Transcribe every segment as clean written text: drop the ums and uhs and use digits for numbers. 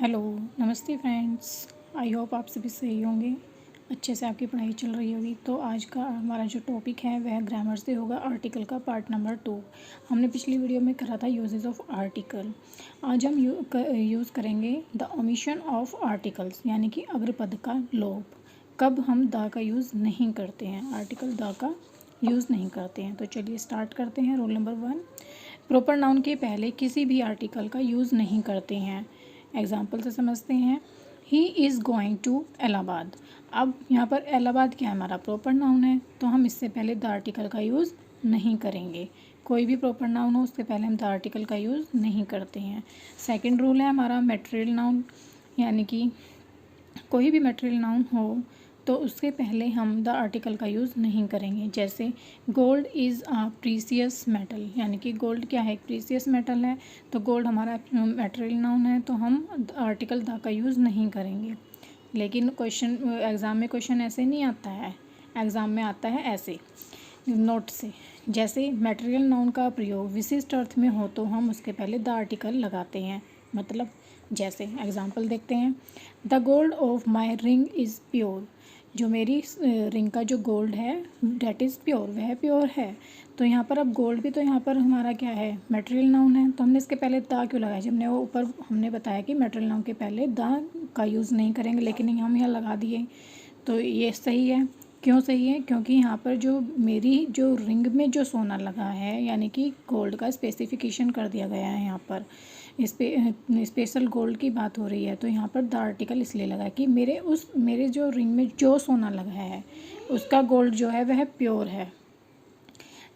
Hello, नमस्ते friends. I hope आप सभी सही होंगे, अच्छे से आपकी पढ़ाई चल रही होगी। तो आज का हमारा जो टॉपिक है वह ग्रामर से होगा, आर्टिकल का पार्ट नंबर 2। हमने पिछली वीडियो में करा था यूजेस ऑफ आर्टिकल। आज हम यूज़ करेंगे द ओमिशन ऑफ आर्टिकल्स, यानी कि अग्रपद का लोप। कब हम द का यूज़ नहीं करते हैं, आर्टिकल द का यूज़ नहीं करते हैं। तो चलिए स्टार्ट करते हैं। रूल नंबर 1, प्रॉपर नाउन के पहले किसी भी आर्टिकल का यूज़ नहीं करते हैं। एग्जाम्पल से समझते हैं। He is going to Allahabad. अब यहाँ पर इलाहाबाद क्या है, हमारा प्रॉपर नाउन है, तो हम इससे पहले द आर्टिकल का यूज़ नहीं करेंगे। कोई भी प्रॉपर नाउन हो उससे पहले हम द आर्टिकल का यूज़ नहीं करते हैं। सेकंड रूल है हमारा मैटेरियल नाउन, यानी कि कोई भी मैटेरियल नाउन हो तो उसके पहले हम द आर्टिकल का यूज़ नहीं करेंगे। जैसे gold is a precious metal, यानी कि गोल्ड क्या है, एक प्रीसियस मेटल है, तो गोल्ड हमारा मैटेरियल नाउन है, तो हम आर्टिकल द का यूज़ नहीं करेंगे। लेकिन क्वेश्चन एग्ज़ाम में क्वेश्चन ऐसे नहीं आता है, एग्ज़ाम में आता है ऐसे नोट से। जैसे मैटेरियल नाउन का प्रयोग विशिष्ट अर्थ में हो तो हम उसके पहले द आर्टिकल लगाते हैं। मतलब जैसे एग्जाम्पल देखते हैं। The gold of my ring is pure, जो मेरी रिंग का जो गोल्ड है डेट इज़ प्योर, वह प्योर है। तो यहाँ पर अब गोल्ड भी तो यहाँ पर हमारा क्या है, मैटेरियल नाउन है, तो हमने इसके पहले द क्यों लगाया। जब वो ऊपर हमने बताया कि मैटेरियल नाउन के पहले द का यूज़ नहीं करेंगे, लेकिन हम यहाँ लगा दिए, तो ये सही है। क्यों सही है, क्योंकि यहाँ पर जो मेरी जो रिंग में जो सोना लगा है, यानी कि गोल्ड का स्पेसिफिकेशन कर दिया गया है। यहाँ पर स्पेशल गोल्ड की बात हो रही है, तो यहाँ पर द आर्टिकल इसलिए लगा कि मेरे जो रिंग में जो सोना लगा है उसका गोल्ड जो है वह प्योर है।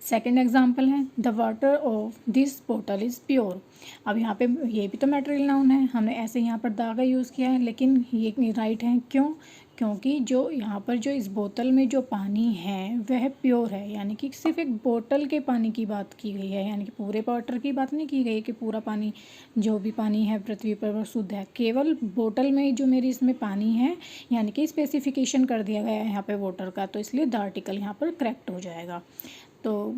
सेकेंड एग्जाम्पल है the water of this bottle is pure. अब यहाँ पे ये भी तो मैटेरियल नाउन है, हमने ऐसे यहाँ पर द का यूज़ किया है, लेकिन ये राइट है। क्यों, क्योंकि जो यहाँ पर जो इस बोतल में जो पानी है वह प्योर है, यानी कि सिर्फ एक बोतल के पानी की बात की गई है, यानी कि पूरे वाटर की बात नहीं की गई कि पूरा पानी जो भी पानी है पृथ्वी पर वह शुद्ध है। केवल बोतल में जो मेरी इसमें पानी है, यानी कि स्पेसिफिकेशन कर दिया गया है यहाँ पे वाटर का, तो इसलिए द आर्टिकल यहाँ पर करेक्ट हो जाएगा। तो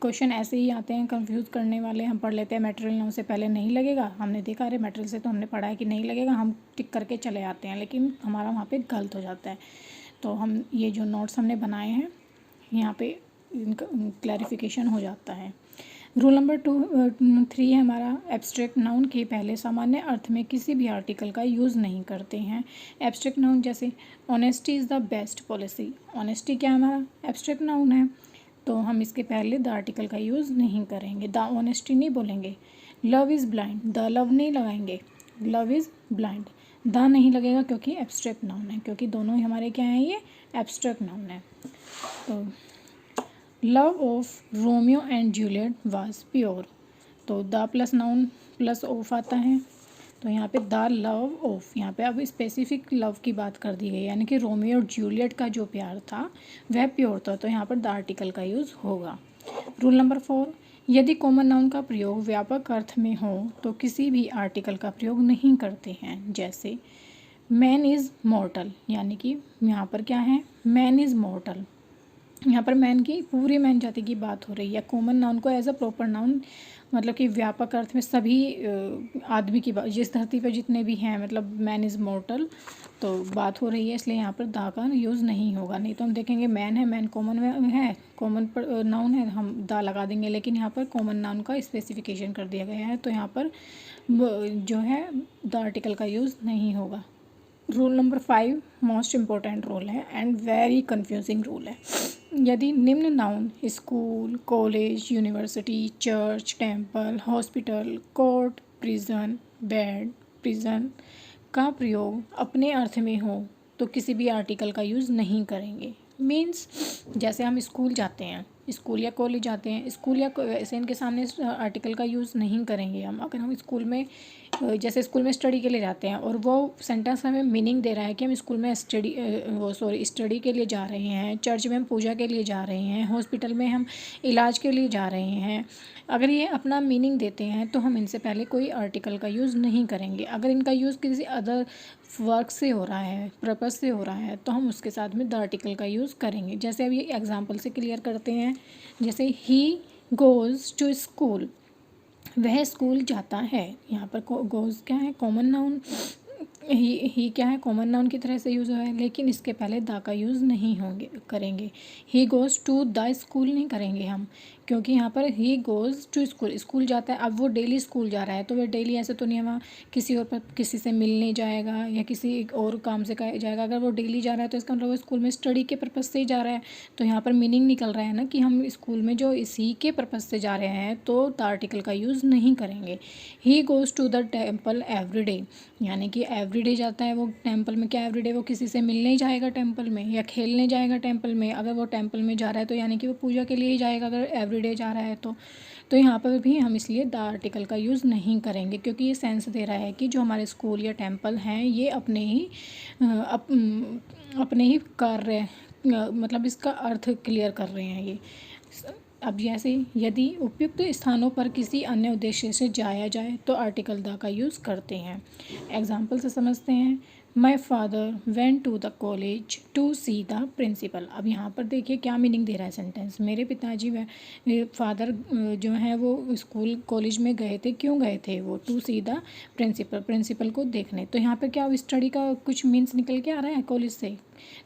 क्वेश्चन ऐसे ही आते हैं कंफ्यूज करने वाले। हम पढ़ लेते हैं मैटेरियल नाउन से पहले नहीं लगेगा, हमने देखा अरे मैटेरियल से तो हमने पढ़ा है कि नहीं लगेगा, हम टिक करके चले आते हैं, लेकिन हमारा वहाँ पे गलत हो जाता है। तो हम ये जो नोट्स हमने बनाए हैं यहाँ पे इनका क्लैरिफिकेशन हो जाता है। रूल नंबर 3 है हमारा, एब्स्ट्रैक्ट नाउन के पहले सामान्य अर्थ में किसी भी आर्टिकल का यूज़ नहीं करते हैं। एब्स्ट्रैक्ट नाउन जैसे honesty is the best policy. Honesty क्या है, हमारा एब्स्ट्रैक्ट नाउन है, तो हम इसके पहले द आर्टिकल का यूज़ नहीं करेंगे, द ऑनेस्टी नहीं बोलेंगे। Love is blind, the love नहीं लगाएंगे, लव इज़ ब्लाइंड। द नहीं लगेगा क्योंकि एब्स्ट्रैक्ट नाउन है, क्योंकि दोनों ही हमारे क्या हैं, ये एब्स्ट्रैक्ट नाउन है। तो love of Romeo and Juliet was pure, तो the plus noun plus of आता है, तो यहाँ पे द लव ऑफ, यहाँ पे अब स्पेसिफिक लव की बात कर दी गई है, यानी कि रोमियो और जूलियट का जो प्यार था वह प्योर था, तो यहाँ पर द आर्टिकल का यूज़ होगा। रूल नंबर 4, यदि कॉमन नाउन का प्रयोग व्यापक अर्थ में हो तो किसी भी आर्टिकल का प्रयोग नहीं करते हैं। जैसे मैन इज़ मॉर्टल, यानी कि यहाँ पर क्या है, मैन इज़ मॉर्टल, यहाँ पर मैन की पूरी मैन जाति की बात हो रही है। कॉमन नाउन को एज अ प्रॉपर नाउन, मतलब कि व्यापक अर्थ में सभी आदमी की बात, जिस धरती पर जितने भी हैं, मतलब मैन इज़ मॉर्टल, तो बात हो रही है, इसलिए यहाँ पर द का यूज़ नहीं होगा। नहीं तो हम देखेंगे मैन है, मैन कॉमन है, कॉमन नाउन है, हम द लगा देंगे, लेकिन यहाँ पर कॉमन नाउन का स्पेसिफिकेशन कर दिया गया है, तो यहाँ पर जो है द आर्टिकल का यूज़ नहीं होगा। Rule number 5 most important rule है एंड वेरी कन्फ्यूजिंग रूल है। यदि निम्न noun school, college, university, church, temple, hospital, court, prison, bed, prison का प्रयोग अपने अर्थ में हो तो किसी भी आर्टिकल का यूज़ नहीं करेंगे। मीन्स जैसे हम स्कूल जाते हैं, स्कूल या कॉलेज जाते हैं, स्कूल या ऐसे इनके सामने आर्टिकल का यूज़ नहीं करेंगे हम। अगर हम स्कूल में, जैसे स्कूल में स्टडी के लिए जाते हैं और वो सेंटेंस हमें मीनिंग दे रहा है कि हम स्कूल में स्टडी के लिए जा रहे हैं, चर्च में हम पूजा के लिए जा रहे हैं, हॉस्पिटल में हम इलाज के लिए जा रहे हैं, अगर ये अपना मीनिंग देते हैं तो हम इनसे पहले कोई आर्टिकल का यूज़ नहीं करेंगे। अगर इनका यूज़ किसी अदर वर्क से हो रहा है, पर्पज़ से हो रहा है, तो हम उसके साथ में द आर्टिकल का यूज़ करेंगे। जैसे अब ये एग्जांपल से क्लियर करते हैं। जैसे ही गोज़ टू स्कूल, वह स्कूल जाता है। यहाँ पर गोज़ क्या है, कॉमन नाउन। ही क्या है, कॉमन नाउन की तरह से यूज़ हुआ है, लेकिन इसके पहले द का यूज़ नहीं करेंगे। He goes to the school नहीं करेंगे हम, क्योंकि यहाँ पर he goes to school, school जाता है। अब वो डेली स्कूल जा रहा है, तो वह डेली ऐसे तो नहीं है वहाँ किसी और पर किसी से मिलने जाएगा या किसी एक और काम से जाएगा। अगर वो डेली जा रहा है तो इसका मतलब वो स्कूल में स्टडी के पर्पज़ से ही जा रहा है। तो यहाँ पर मीनिंग निकल रहा है ना कि हम स्कूल में जो इसी के पर्पज़ से जा रहे हैं, तो द आर्टिकल का यूज़ नहीं करेंगे। He goes to the temple every day, यानी कि एवरीडे जाता है वो टेंपल में। क्या एवरीडे वो किसी से मिलने जाएगा टेंपल में या खेलने जाएगा टेंपल में? अगर वो टेंपल में जा रहा है तो यानी कि वो पूजा के लिए ही जाएगा, अगर एवरीडे जा रहा है तो यहाँ पर भी हम इसलिए द आर्टिकल का यूज़ नहीं करेंगे, क्योंकि ये सेंस दे रहा है कि जो हमारे स्कूल या टेंपल हैं ये अपने ही कार्य, मतलब इसका अर्थ क्लियर कर रहे हैं ये। अब जैसे यदि उपयुक्त स्थानों पर किसी अन्य उद्देश्य से जाया जाए तो आर्टिकल द का यूज़ करते हैं। एग्जाम्पल से समझते हैं। My father went to the college to see the principal. अब यहाँ पर देखिए क्या मीनिंग दे रहा है सेंटेंस। मेरे पिताजी व फादर जो हैं वो स्कूल कॉलेज में गए थे। क्यों गए थे वो? टू सी द प्रिंसिपल को देखने। तो यहाँ पर क्या स्टडी का कुछ मीन्स निकल के आ रहा है कॉलेज से,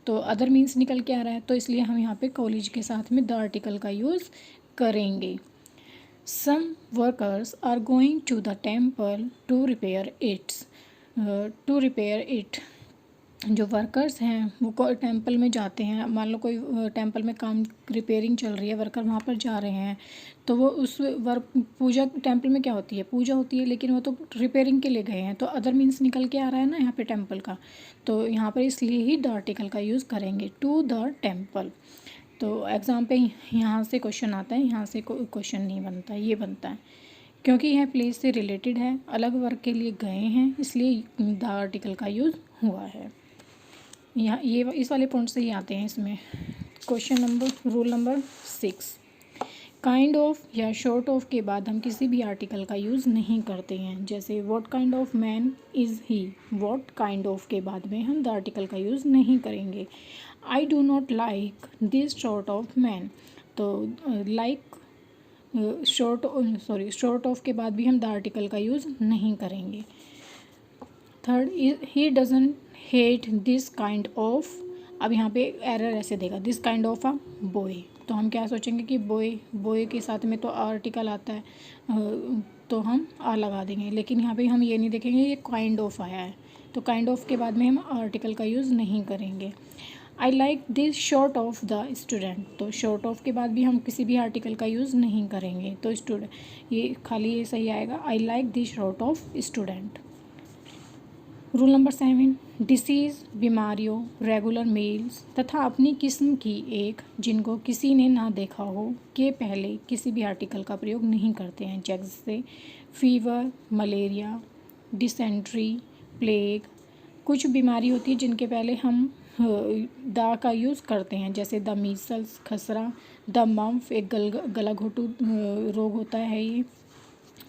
तो अदर मीन्स निकल के आ रहा है, तो इसलिए हम यहाँ पे कॉलेज के साथ में द आर्टिकल का यूज़ करेंगे। Some workers are going to the temple to repair it. जो वर्कर्स हैं वो टेंपल में जाते हैं। मान लो कोई टेंपल में काम रिपेयरिंग चल रही है, वर्कर वहाँ पर जा रहे हैं, तो वो उस पूजा टेंपल में क्या होती है, पूजा होती है, लेकिन वो तो रिपेयरिंग के लिए गए हैं, तो अदर मीन्स निकल के आ रहा है ना यहाँ पे टेंपल का, तो यहाँ पर इसलिए ही द आर्टिकल का यूज़ करेंगे, टू द टेंपल। तो एग्ज़ाम पे यहाँ से क्वेश्चन आता है, यहाँ से कोई क्वेश्चन नहीं बनता, ये बनता है क्योंकि यह प्लेस से रिलेटेड है, अलग वर्क के लिए गए हैं, इसलिए द आर्टिकल का यूज़ हुआ है। यहाँ ये इस वाले पॉइंट से ही आते हैं इसमें। रूल नंबर 6, काइंड ऑफ या शॉर्ट ऑफ के बाद हम किसी भी आर्टिकल का यूज़ नहीं करते हैं। जैसे what kind of man is he, what kind of के बाद में हम द आर्टिकल का यूज़ नहीं करेंगे। I do not like this sort of man, तो शॉर्ट ऑफ के बाद भी हम द आर्टिकल का यूज़ नहीं करेंगे। Third, he doesn't hate this kind of. अब यहाँ पे एरर ऐसे देगा, this kind of a boy, तो हम क्या सोचेंगे कि बॉय के साथ में तो आर्टिकल आता है, तो हम आ लगा देंगे, लेकिन यहाँ पे हम ये नहीं देखेंगे ये काइंड ऑफ आया है, तो काइंड ऑफ के बाद में हम आर्टिकल का यूज़ नहीं करेंगे। I like this short of the student, तो शॉर्ट ऑफ के बाद भी हम किसी भी आर्टिकल का यूज़ नहीं करेंगे, तो स्टूडेंट ये खाली ये सही आएगा, I like this short of student. Rule number 7, disease, बीमारियों, रेगुलर मील्स तथा अपनी किस्म की एक जिनको किसी ने ना देखा हो के पहले किसी भी आर्टिकल का प्रयोग नहीं करते हैं। जैसे फीवर, मलेरिया, डिसेंट्री, प्लेग। कुछ बीमारी होती है जिनके पहले हम द का यूज़ करते हैं, जैसे द मीसल्स, खसरा, द मम्फ, एक गला घोटू रोग होता है ये।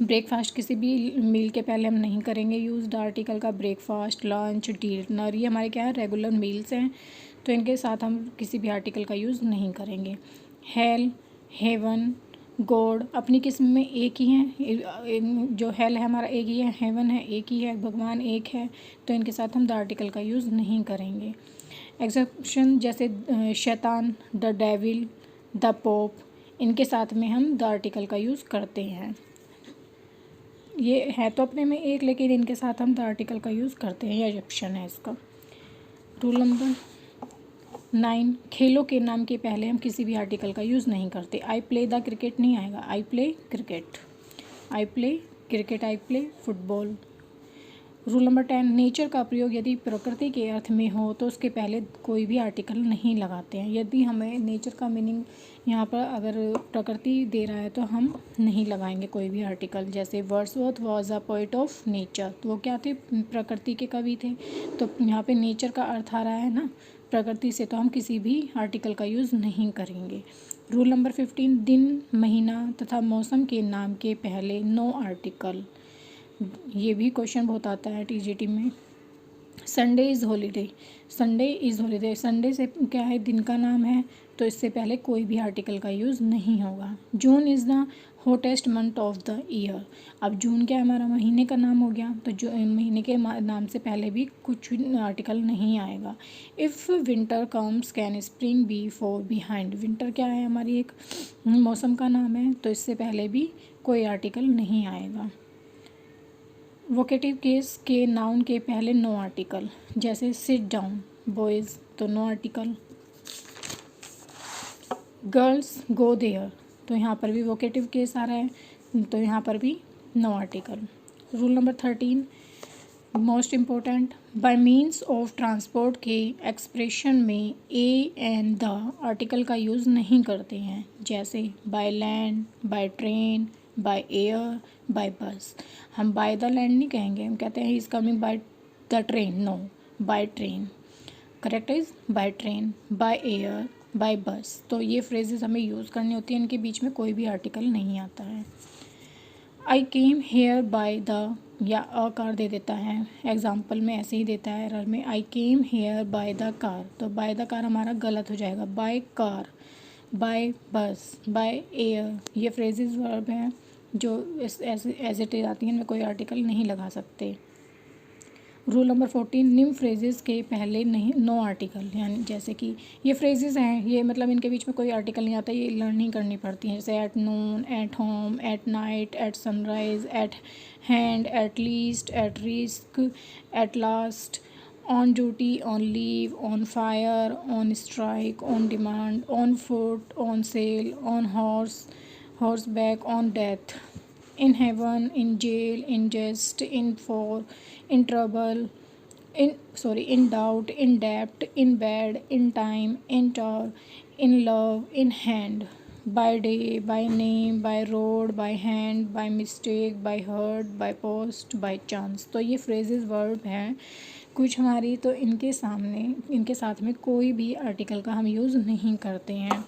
ब्रेकफास्ट, किसी भी मील के पहले हम नहीं करेंगे यूज़ द आर्टिकल का। ब्रेकफास्ट, लंच, डिनर, ये हमारे क्या है, रेगुलर मील्स हैं, तो इनके साथ हम किसी भी आर्टिकल का यूज़ नहीं करेंगे। हेल, हेवन, गॉड अपनी किस्म में एक ही हैं, जो हेल है हमारा एक ही है, हेवन है एक ही है, भगवान एक है, तो इनके साथ हम द आर्टिकल का यूज़ नहीं करेंगे। एक्सेप्शन, जैसे शैतान, द डेविल, द पोप, इनके साथ में हम द आर्टिकल का यूज़ करते हैं। ये है तो अपने में एक, लेकिन इनके साथ हम द आर्टिकल का यूज़ करते हैं, ये ऑप्शन है इसका। रूल नंबर 9, खेलों के नाम के पहले हम किसी भी आर्टिकल का यूज़ नहीं करते। आई प्ले द क्रिकेट नहीं आएगा, I play cricket, I play cricket, I play football. Rule number 10, nature का प्रयोग यदि प्रकृति के अर्थ में हो तो उसके पहले कोई भी आर्टिकल नहीं लगाते हैं। यदि हमें नेचर का मीनिंग यहाँ पर अगर प्रकृति दे रहा है तो हम नहीं लगाएंगे कोई भी आर्टिकल। जैसे Wordsworth was a poet of nature, तो वो क्या थे, प्रकृति के कवि थे, तो यहाँ पे नेचर का अर्थ आ रहा है ना प्रकृति से, तो हम किसी भी आर्टिकल का यूज़ नहीं करेंगे। रूल नंबर 15, दिन, महीना तथा मौसम के नाम के पहले नो आर्टिकल। ये भी क्वेश्चन बहुत आता है टीजीटी में। Sunday is holiday, Sunday is holiday, Sunday से क्या है, दिन का नाम है, तो इससे पहले कोई भी आर्टिकल का यूज़ नहीं होगा। June is the hottest month of the year. अब जून क्या हमारा महीने का नाम हो गया, तो जो महीने के नाम से पहले भी कुछ आर्टिकल नहीं आएगा। If winter comes can spring be far behind. Winter क्या है, हमारी एक मौसम का नाम है, तो इससे पहले भी कोई आर्टिकल नहीं आएगा। वोकेटिव केस के नाउन के पहले नो आर्टिकल, जैसे सिट डाउन बॉयज़, तो no article. Girls go there, तो यहाँ पर भी वोकेटिव केस आ रहा है, तो यहाँ पर भी no article. Rule number 13 most important, by means of transport के एक्सप्रेशन में ए एंड द आर्टिकल का यूज़ नहीं करते हैं, जैसे by land, by train, by air, by bus. हम बाय द लैंड नहीं कहेंगे, हम कहते हैं he is coming by the train, no, by train. Correct is by train, by air, by bus. तो ये फ्रेजेस हमें यूज़ करनी होती है, इनके बीच में कोई भी आर्टिकल नहीं आता है। आई केम हेयर बाय द, या अ कार दे देता है, एग्जाम्पल में ऐसे ही देता है एरर में, I came here by the car, तो बाय द कार हमारा गलत हो जाएगा। By car, by bus, by air, ये फ्रेजेस वर्ब हैं जो एज इट इज आती हैं, इनमें कोई आर्टिकल नहीं लगा सकते। रूल नंबर 14 निम्न फ्रेजेस के पहले नहीं नो आर्टिकल, यानी जैसे कि ये फ्रेजेस हैं, ये मतलब इनके बीच में कोई आर्टिकल नहीं आता, ये लर्निंग करनी पड़ती है, जैसे at noon, at home, at night, at sunrise, at hand, at least, at risk, at last, on duty, on leave, on fire, on strike, on demand, on foot, on sale, on horseback, on death, in heaven, in jail, in jest, in for, in trouble, in doubt, in debt, in bed, in time, in tower, in love, in hand, by day, by name, by road, by hand, by mistake, by hurt, by post, by chance। तो ये phrases verb हैं कुछ हमारी, तो इनके साथ में कोई भी आर्टिकल का हम यूज़ नहीं करते हैं।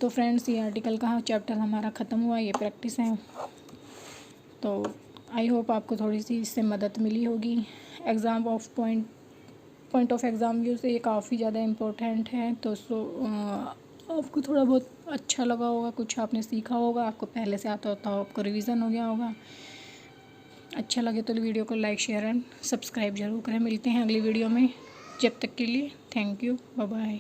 तो फ्रेंड्स, ये आर्टिकल का चैप्टर हमारा ख़त्म हुआ, ये प्रैक्टिस है। तो आई होप आपको थोड़ी सी इससे मदद मिली होगी। Exam of point of exam view से ये काफ़ी ज़्यादा इम्पोर्टेंट है, तो आपको थोड़ा बहुत अच्छा लगा होगा, कुछ आपने सीखा होगा, आपको पहले से आता होता हो, आपको रिवीजन हो गया होगा। अच्छा लगे तो वीडियो को लाइक, शेयर एंड सब्सक्राइब जरूर करें। मिलते हैं अगली वीडियो में, जब तक के लिए थैंक यू, बाय बाय।